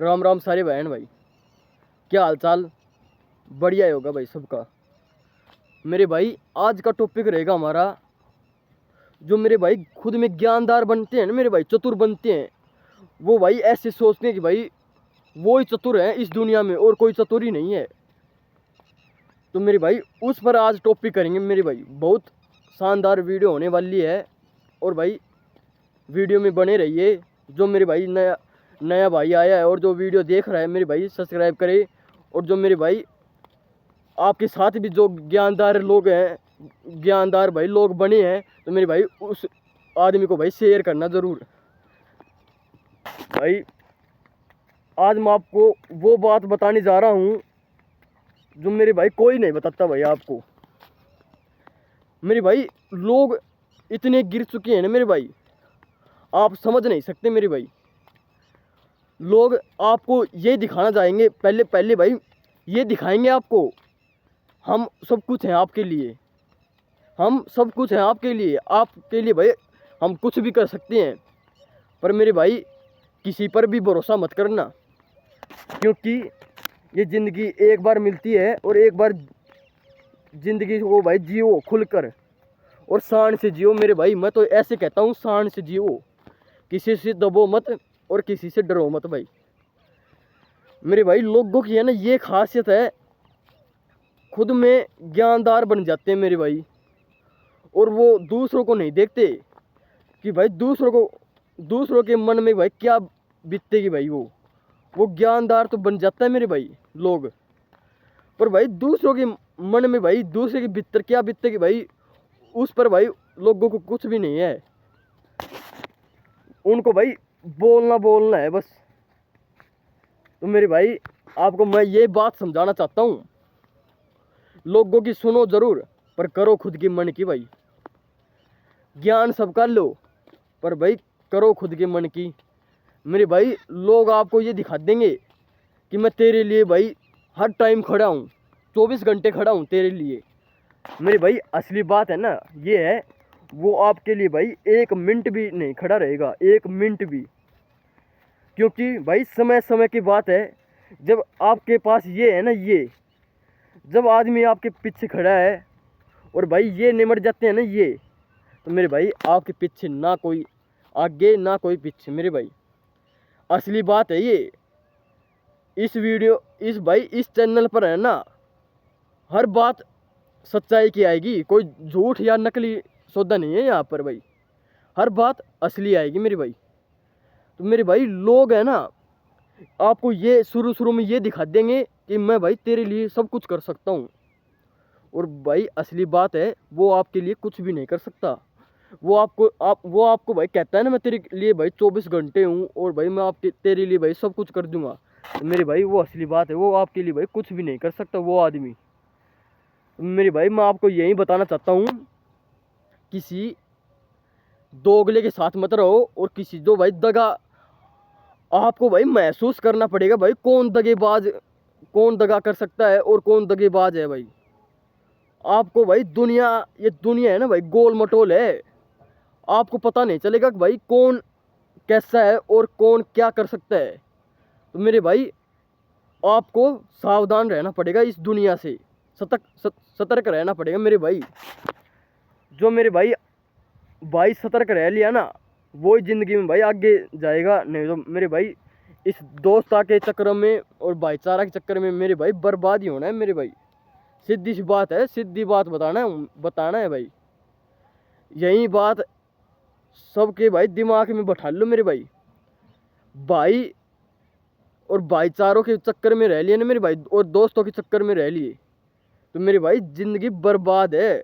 राम राम सारे बहन भाई, क्या हाल चाल? बढ़िया ही होगा भाई सबका। मेरे भाई आज का टॉपिक रहेगा हमारा, जो मेरे भाई खुद में ज्ञानदार बनते हैं ना, मेरे भाई चतुर बनते हैं, वो भाई ऐसे सोचते हैं कि भाई वो ही चतुर है इस दुनिया में और कोई चतुर ही नहीं है। तो मेरे भाई उस पर आज टॉपिक करेंगे मेरे भाई। बहुत शानदार वीडियो होने वाली है और भाई वीडियो में बने रहिए। जो मेरे भाई नया नया भाई आया है और जो वीडियो देख रहा है मेरे भाई सब्सक्राइब करे। और जो मेरे भाई आपके साथ भी जो ज्ञानदार लोग हैं, ज्ञानदार भाई लोग बने हैं, तो मेरे भाई उस आदमी को भाई शेयर करना ज़रूर। भाई आज मैं आपको वो बात बताने जा रहा हूँ जो मेरे भाई कोई नहीं बताता भाई आपको। मेरे भाई लोग इतने गिर चुके हैं ना मेरे भाई, आप समझ नहीं सकते मेरे भाई। लोग आपको ये दिखाना चाहेंगे, पहले पहले भाई ये दिखाएंगे आपको हम सब कुछ हैं आपके लिए, हम सब कुछ हैं आपके लिए भाई हम कुछ भी कर सकते हैं। पर मेरे भाई किसी पर भी भरोसा मत करना, क्योंकि ये ज़िंदगी एक बार मिलती है और एक बार ज़िंदगी को भाई जियो खुलकर और शान से जियो मेरे भाई। मैं तो ऐसे कहता हूँ, शान से जियो, किसी से दबो मत और किसी से डरो मत भाई। मेरे भाई लोगों की है ना ये खासियत है, खुद में ज्ञानदार बन जाते हैं मेरे भाई, और वो दूसरों को नहीं देखते कि भाई दूसरों के मन में भाई क्या बीतेगी भाई। वो ज्ञानदार तो बन जाता है मेरे भाई लोग, पर भाई दूसरों के मन में भाई दूसरे के भीतर क्या बीतेगी भाई, उस पर भाई लोगों को कुछ भी नहीं है। उनको भाई बोलना है बस। तो मेरे भाई आपको मैं ये बात समझाना चाहता हूँ, लोगों की सुनो ज़रूर पर करो खुद की मन की भाई। ज्ञान सबका लो पर भाई करो खुद के मन की। मेरे भाई लोग आपको ये दिखा देंगे कि मैं तेरे लिए भाई हर टाइम खड़ा हूँ, 24 घंटे खड़ा हूँ तेरे लिए। मेरे भाई असली बात है ना ये है, वो आपके लिए भाई 1 मिनट भी नहीं खड़ा रहेगा, 1 मिनट भी। क्योंकि भाई समय समय की बात है, जब आपके पास ये है ना, ये जब आदमी आपके पीछे खड़ा है और भाई ये निमट जाते हैं ना ये, तो मेरे भाई आपके पीछे ना कोई आगे ना कोई पीछे मेरे भाई। असली बात है ये। इस चैनल पर है ना हर बात सच्चाई की आएगी, कोई झूठ या नकली सौदा नहीं है यहाँ पर भाई, हर बात असली आएगी मेरे भाई। तो मेरे भाई लोग है ना आपको ये शुरू में ये दिखा देंगे कि मैं भाई तेरे लिए सब कुछ कर सकता हूँ, और भाई असली बात है वो आपके लिए कुछ भी नहीं कर सकता। वो आपको भाई कहता है ना मैं तेरे लिए भाई 24 घंटे हूँ और भाई मैं तेरे लिए भाई सब कुछ कर दूंगा, तो मेरे भाई वो असली बात है, वो आपके लिए भाई कुछ भी नहीं कर सकता वो आदमी। मेरे भाई मैं आपको यही बताना चाहता हूँ, किसी दोगले के साथ मत रहो, और किसी जो भाई दगा, आपको भाई महसूस करना पड़ेगा भाई कौन दगा कर सकता है और कौन दगेबाज है भाई। आपको भाई ये दुनिया है ना भाई गोल मटोल है, आपको पता नहीं चलेगा कि भाई कौन कैसा है और कौन क्या कर सकता है। तो मेरे भाई आपको सावधान रहना पड़ेगा इस दुनिया से, सतर्क रहना पड़ेगा मेरे भाई। जो मेरे भाई सतर्क रह लिया ना, वो ही ज़िंदगी में भाई आगे जाएगा। नहीं तो मेरे भाई इस दोस्ता के चक्कर में और भाईचारा के चक्कर में मेरे भाई बर्बाद ही होना है मेरे भाई। सीधी सी बात है, सीधी बात बताना है भाई। यही बात सबके भाई दिमाग में बैठा लो मेरे भाई। भाई और भाईचारों के चक्कर में रह लिए ना मेरे भाई, और दोस्तों के चक्कर में रह लिए, तो मेरे भाई ज़िंदगी बर्बाद है।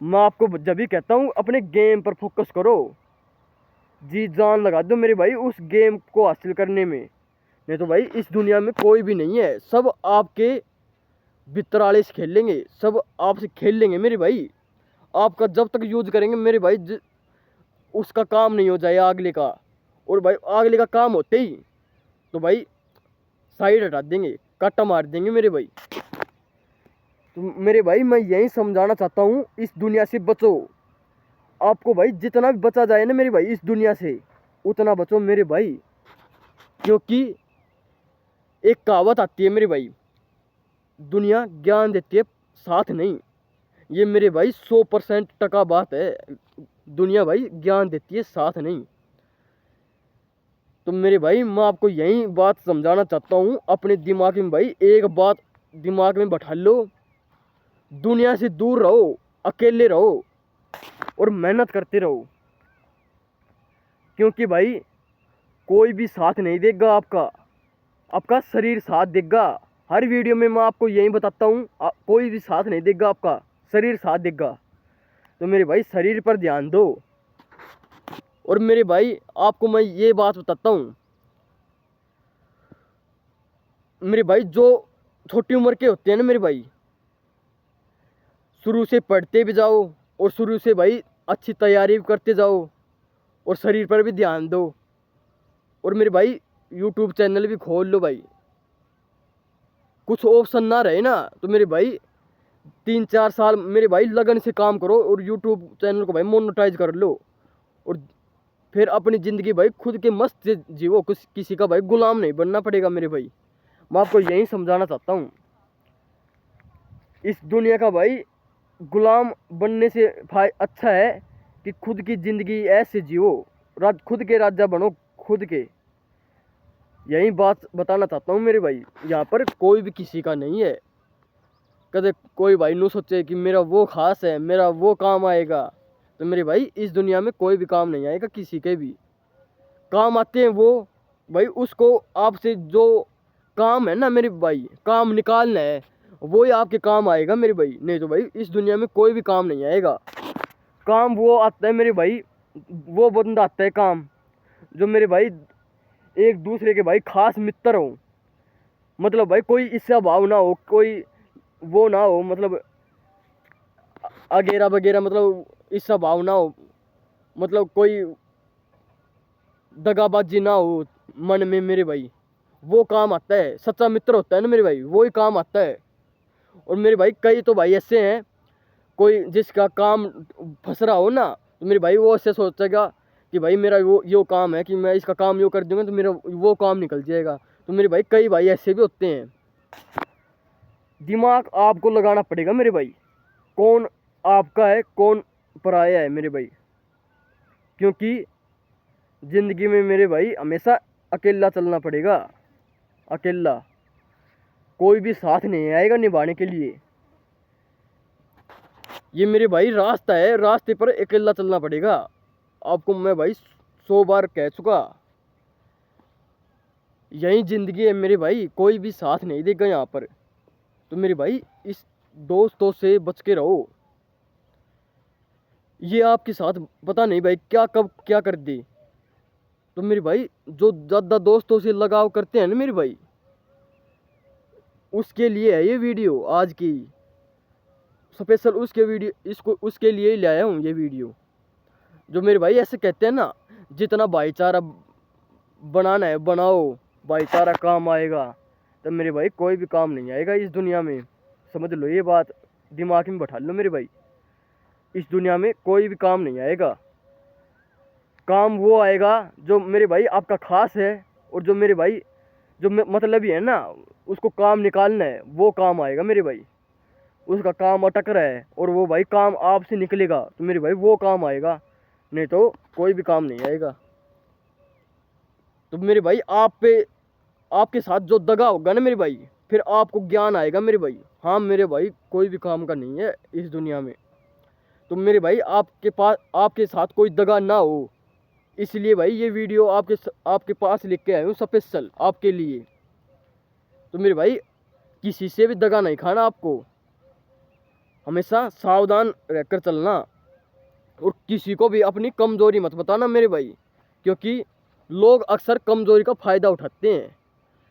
मैं आपको जब भी कहता हूँ अपने गेम पर फोकस करो, जी जान लगा दो मेरे भाई उस गेम को हासिल करने में। नहीं तो भाई इस दुनिया में कोई भी नहीं है, सब आपके बितराले से खेल लेंगे, सब आपसे खेल लेंगे मेरे भाई। आपका जब तक यूज करेंगे मेरे भाई उसका काम नहीं हो जाएगा अगले का, और भाई अगले का काम होते ही तो भाई साइड हटा देंगे, काटा मार देंगे मेरे भाई। तो मेरे भाई मैं यही समझाना चाहता हूँ, इस दुनिया से बचो। आपको भाई जितना भी बचा जाए ना मेरे भाई इस दुनिया से, उतना बचो मेरे भाई। क्योंकि एक कहावत आती है मेरे भाई, दुनिया ज्ञान देती है साथ नहीं। ये मेरे भाई 100% टका बात है। दुनिया भाई ज्ञान देती है साथ नहीं। तो मेरे भाई मैं आपको यही बात समझाना चाहता हूँ, अपने दिमाग में भाई एक बात दिमाग में बैठा लो, दुनिया से दूर रहो, अकेले रहो और मेहनत करते रहो। क्योंकि भाई कोई भी साथ नहीं देगा आपका, आपका शरीर साथ देगा। हर वीडियो में मैं आपको यही बताता हूँ, कोई भी साथ नहीं देगा आपका, शरीर साथ देगा। तो मेरे भाई शरीर पर ध्यान दो। और मेरे भाई आपको मैं ये बात बताता हूँ, मेरे भाई जो छोटी उम्र के होते हैं ना मेरे भाई, शुरू से पढ़ते भी जाओ और शुरू से भाई अच्छी तैयारी भी करते जाओ और शरीर पर भी ध्यान दो। और मेरे भाई यूट्यूब चैनल भी खोल लो भाई। कुछ ऑप्शन ना रहे ना तो मेरे भाई 3-4 साल मेरे भाई लगन से काम करो और यूट्यूब चैनल को भाई मोनेटाइज कर लो। और फिर अपनी ज़िंदगी भाई खुद के मस्त से जियो, कुछ किसी का भाई गुलाम नहीं बनना पड़ेगा मेरे भाई। मैं आपको यही समझाना चाहता हूँ, इस दुनिया का भाई गुलाम बनने से भाई अच्छा है कि खुद की ज़िंदगी ऐसे जियो, खुद के राजा बनो खुद के। यही बात बताना चाहता हूँ मेरे भाई। यहाँ पर कोई भी किसी का नहीं है। कदे कोई भाई नू सोचे कि मेरा वो खास है, मेरा वो काम आएगा। तो मेरे भाई इस दुनिया में कोई भी काम नहीं आएगा, किसी के भी काम आते हैं वो भाई उसको आपसे जो काम है ना मेरे भाई, काम निकालना है, वो ही आपके काम आएगा मेरे भाई। नहीं तो भाई इस दुनिया में कोई भी काम नहीं आएगा। काम वो आता है मेरे भाई, वो बंदा आता है काम जो मेरे भाई एक दूसरे के भाई खास मित्र हो। मतलब भाई कोई ईर्ष्या भाव ना हो, कोई वो ना हो, मतलब अगेरा वगैरह, मतलब ईर्ष्या भाव ना हो, मतलब कोई दगाबाजी ना हो मन में मेरे भाई। वो काम आता है, सच्चा मित्र होता है ना मेरे भाई, वो ही काम आता है। और मेरे भाई कई तो भाई ऐसे हैं, कोई जिसका काम फंस रहा हो ना तो मेरे भाई वो ऐसे सोचेगा कि भाई मेरा वो यो काम है कि मैं इसका काम यो कर दूंगा तो मेरा वो काम निकल जाएगा। तो मेरे भाई कई भाई ऐसे भी होते हैं। दिमाग आपको लगाना पड़ेगा मेरे भाई, कौन आपका है कौन पराया है मेरे भाई। क्योंकि ज़िंदगी में मेरे भाई हमेशा अकेला चलना पड़ेगा, अकेला। कोई भी साथ नहीं आएगा निभाने के लिए। ये मेरे भाई रास्ता है, रास्ते पर अकेला चलना पड़ेगा। आपको मैं भाई 100 बार कह चुका, यही ज़िंदगी है मेरे भाई, कोई भी साथ नहीं देगा यहाँ पर। तो मेरे भाई इस दोस्तों से बच के रहो। ये आपके साथ पता नहीं भाई क्या कब क्या कर दे। तो मेरे भाई जो ज़्यादा दोस्तों से लगाव करते हैं ना मेरे भाई, उसके लिए है ये वीडियो आज की स्पेशल। उसके वीडियो इसको उसके लिए ही लाया हूँ ये वीडियो। जो मेरे भाई ऐसे कहते हैं ना, जितना भाईचारा बनाना है बनाओ, भाईचारा काम आएगा। तो मेरे भाई कोई भी काम नहीं आएगा इस दुनिया में, समझ लो ये बात, दिमाग में बैठा लो मेरे भाई। इस दुनिया में कोई भी काम नहीं आएगा। काम वो आएगा जो मेरे भाई आपका खास है, और जो मेरे भाई जो मतलब ही है ना, उसको काम निकालना है, वो काम आएगा मेरे भाई। उसका काम अटक रहा है और वो भाई काम आपसे निकलेगा तो मेरे भाई वो काम आएगा, नहीं तो कोई भी काम नहीं आएगा। तो मेरे भाई आप पे आपके साथ जो दगा होगा ना मेरे भाई, फिर आपको ज्ञान आएगा मेरे भाई। हाँ मेरे भाई कोई भी काम का नहीं है इस दुनिया में। तो मेरे भाई आपके साथ कोई दगा ना हो, इसलिए भाई ये वीडियो आपके पास लिख के आया हूँ स्पेशल आपके लिए। तो मेरे भाई किसी से भी दगा नहीं खाना आपको, हमेशा सावधान रहकर चलना। और किसी को भी अपनी कमज़ोरी मत बताना मेरे भाई, क्योंकि लोग अक्सर कमज़ोरी का फ़ायदा उठाते हैं।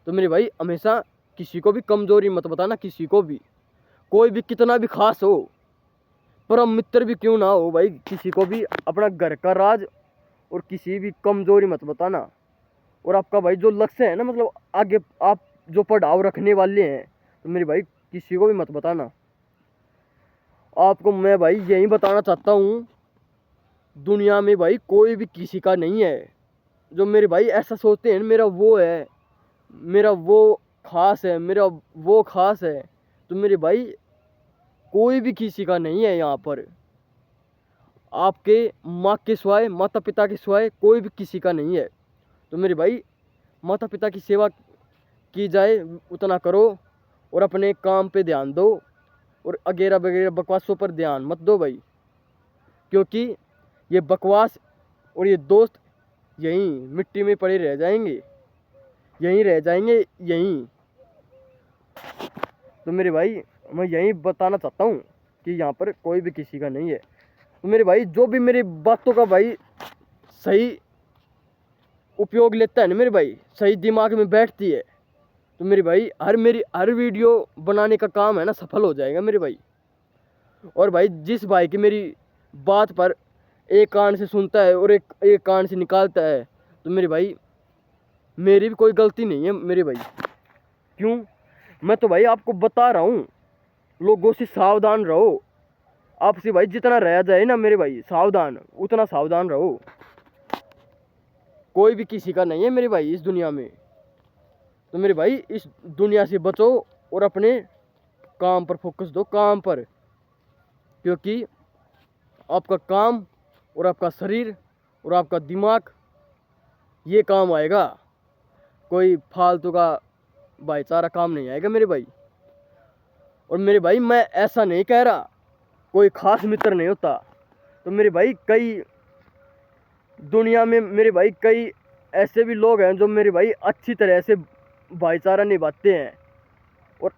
तो मेरे भाई हमेशा किसी को भी कमज़ोरी मत बताना, किसी को भी, कोई भी कितना भी खास हो, परम मित्र भी क्यों ना हो भाई, किसी को भी अपना घर का राज और किसी भी कमज़ोरी मत बताना। और आपका भाई जो लक्ष्य है ना, मतलब आगे आप जो पड़ाव रखने वाले हैं, तो मेरे भाई किसी को भी मत बताना। आपको मैं भाई यही बताना चाहता हूँ, दुनिया में भाई कोई भी किसी का नहीं है। जो मेरे भाई ऐसा सोचते हैं मेरा वो है, मेरा वो खास है, मेरा वो खास है, तो मेरे भाई कोई भी किसी का नहीं है यहाँ पर। आपके माँ के सिवाय, माता पिता के सिवाय कोई भी किसी का नहीं है। तो मेरे भाई माता पिता की सेवा की जाए उतना करो, और अपने काम पे ध्यान दो, और अगेरा वगैरह बकवासों पर ध्यान मत दो भाई, क्योंकि ये बकवास और ये दोस्त यहीं मिट्टी में पड़े रह जाएंगे, यहीं रह जाएंगे यहीं। तो मेरे भाई मैं यही बताना चाहता हूँ कि यहाँ पर कोई भी किसी का नहीं है। तो मेरे भाई जो भी मेरी बातों का भाई सही उपयोग लेता है ना मेरे भाई, सही दिमाग में बैठती है, तो मेरे भाई मेरी हर वीडियो बनाने का काम है ना सफल हो जाएगा मेरे भाई। और भाई जिस भाई की मेरी बात पर एक कान से सुनता है और एक कान से निकालता है, तो मेरे भाई मेरी भी कोई गलती नहीं है मेरे भाई। क्यों? मैं तो भाई आपको बता रहा हूँ, लोगों से सावधान रहो। आपसे भाई जितना रहा जाए ना मेरे भाई सावधान, उतना सावधान रहो। कोई भी किसी का नहीं है मेरे भाई इस दुनिया में। तो मेरे भाई इस दुनिया से बचो और अपने काम पर फोकस दो, काम पर, क्योंकि आपका काम और आपका शरीर और आपका दिमाग ये काम आएगा, कोई फालतू का भाईचारा काम नहीं आएगा मेरे भाई। और मेरे भाई मैं ऐसा नहीं कह रहा कोई खास मित्र नहीं होता। तो मेरे भाई कई दुनिया में मेरे भाई कई ऐसे भी लोग हैं जो मेरे भाई अच्छी तरह से भाईचारा निभाते हैं और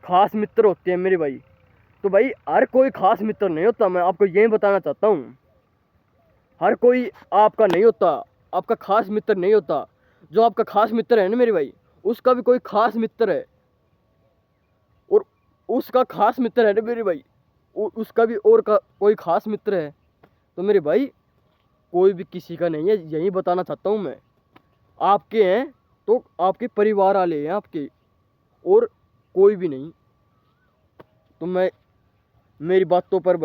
ख़ास मित्र होते हैं मेरे भाई। तो भाई हर कोई ख़ास मित्र नहीं होता, मैं आपको यही बताना चाहता हूँ। हर कोई आपका नहीं होता, आपका ख़ास मित्र नहीं होता। जो आपका ख़ास मित्र है ना मेरे भाई, उसका भी कोई ख़ास मित्र है, और उसका ख़ास मित्र है ना मेरे भाई, उसका भी और का कोई ख़ास मित्र है। तो मेरे भाई कोई भी किसी का नहीं है, यही बताना चाहता हूँ मैं। आपके हैं तो आपके परिवार वाले हैं आपके, और कोई भी नहीं। तो मैं मेरी बातों पर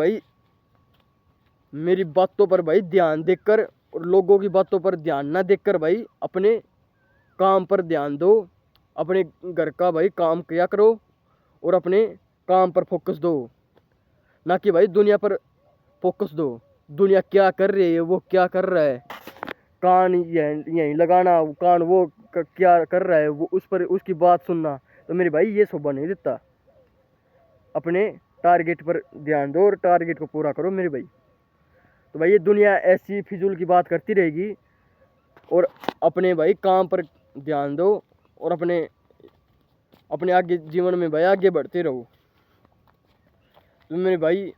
भाई ध्यान देकर, और लोगों की बातों पर ध्यान ना देकर भाई अपने काम पर ध्यान दो। अपने घर का भाई काम किया करो और अपने काम पर फोकस दो, ना कि भाई दुनिया पर फोकस दो। दुनिया क्या कर रही है, वो क्या कर रहा है, कान यहीं लगाना, कान वो क्या कर रहा है, वो उस पर उसकी बात सुनना। तो मेरे भाई ये शोभा नहीं देता। अपने टारगेट पर ध्यान दो और टारगेट को पूरा करो मेरे भाई। तो भाई ये दुनिया ऐसी फिजूल की बात करती रहेगी, और अपने भाई काम पर ध्यान दो, और अपने आगे जीवन में भाई आगे बढ़ते रहो। तो मेरे भाई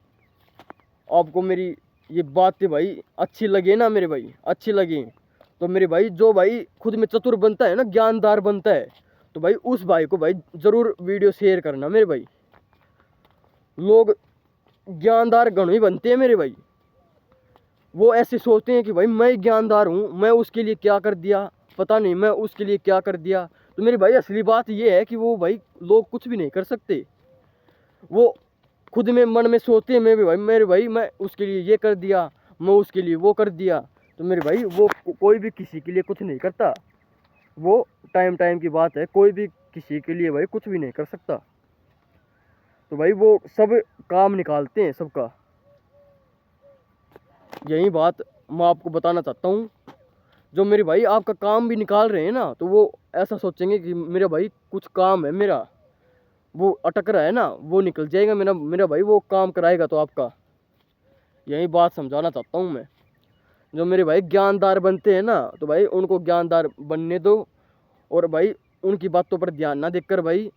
आपको मेरी ये बातें भाई अच्छी लगे ना मेरे भाई, अच्छी लगी, तो मेरे भाई जो भाई खुद में चतुर बनता है ना, ज्ञानदार बनता है, तो भाई उस भाई को भाई ज़रूर वीडियो शेयर करना मेरे भाई। लोग ज्ञानदार गण ही बनते हैं मेरे भाई। वो ऐसे सोचते हैं कि भाई मैं ज्ञानदार हूँ, मैं उसके लिए क्या कर दिया, पता नहीं मैं उसके लिए क्या कर दिया। तो मेरे भाई असली बात ये है कि वो भाई लोग कुछ भी नहीं कर सकते। वो खुद में मन में सोचते हैं मेरे भाई मैं उसके लिए ये कर दिया, मैं उसके लिए वो कर दिया। तो मेरे भाई वो कोई भी किसी के लिए कुछ नहीं करता। वो टाइम की बात है, कोई भी किसी के लिए भाई कुछ भी नहीं कर सकता। तो भाई वो सब काम निकालते हैं सबका। यही बात मैं आपको बताना चाहता हूँ। जो मेरे भाई आपका काम भी निकाल रहे हैं ना, तो वो ऐसा सोचेंगे कि मेरा भाई कुछ काम है, मेरा वो अटक रहा है ना, वो निकल जाएगा, मेरा भाई वो काम कराएगा तो आपका। यही बात समझाना चाहता हूँ मैं। जो मेरे भाई ज्ञानदार बनते हैं ना, तो भाई उनको ज्ञानदार बनने दो, और भाई उनकी बातों पर ध्यान ना देकर भाई,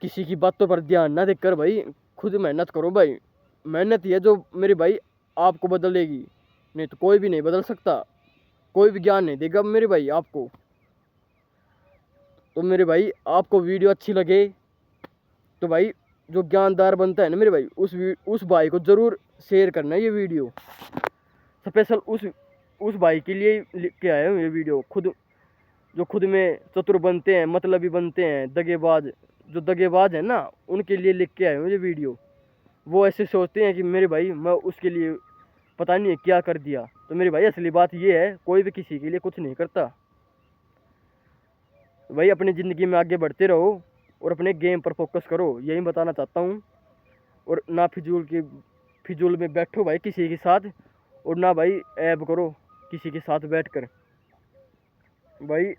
किसी की बातों पर ध्यान ना देकर भाई खुद मेहनत करो भाई। मेहनत ही है जो मेरे भाई आपको बदलेगी, नहीं तो कोई भी नहीं बदल सकता। कोई भी ज्ञान नहीं देगा मेरे भाई आपको। तो मेरे भाई आपको वीडियो अच्छी लगे तो भाई जो ज्ञानदार बनता है ना मेरे भाई, उस भाई को ज़रूर शेयर करना है ये वीडियो। स्पेशल उस भाई के लिए लिख के आया हूँ ये वीडियो। जो खुद में चतुर बनते हैं, मतलबी बनते हैं, जो दगेबाज है ना, उनके लिए लिख के आया हूँ ये वीडियो। वो ऐसे सोचते हैं कि मेरे भाई मैं उसके लिए पता नहीं क्या कर दिया। तो मेरी भाई असली बात ये है, कोई भी किसी के लिए कुछ नहीं करता भाई। अपनी ज़िंदगी में आगे बढ़ते रहो और अपने गेम पर फोकस करो, यही बताना चाहता हूँ। और ना फिजूल में बैठो भाई किसी के साथ, और ना भाई ऐब करो किसी के साथ बैठकर। भाई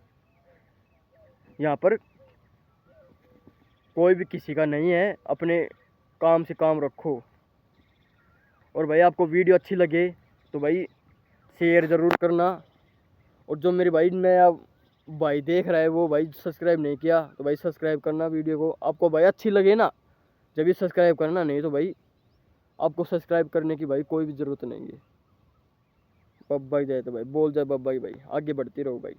यहाँ पर कोई भी किसी का नहीं है, अपने काम से काम रखो। और भाई आपको वीडियो अच्छी लगे तो भाई शेयर ज़रूर करना। और जो मेरे भाई नया भाई देख रहा है वो भाई सब्सक्राइब नहीं किया तो भाई सब्सक्राइब करना वीडियो को। आपको भाई अच्छी लगे ना जब ये सब्सक्राइब करना, नहीं तो भाई आपको सब्सक्राइब करने की भाई कोई भी ज़रूरत नहीं है। बब्बाई जाए तो भाई बोल जाए बब्बाई, भाई आगे बढ़ती रहो भाई।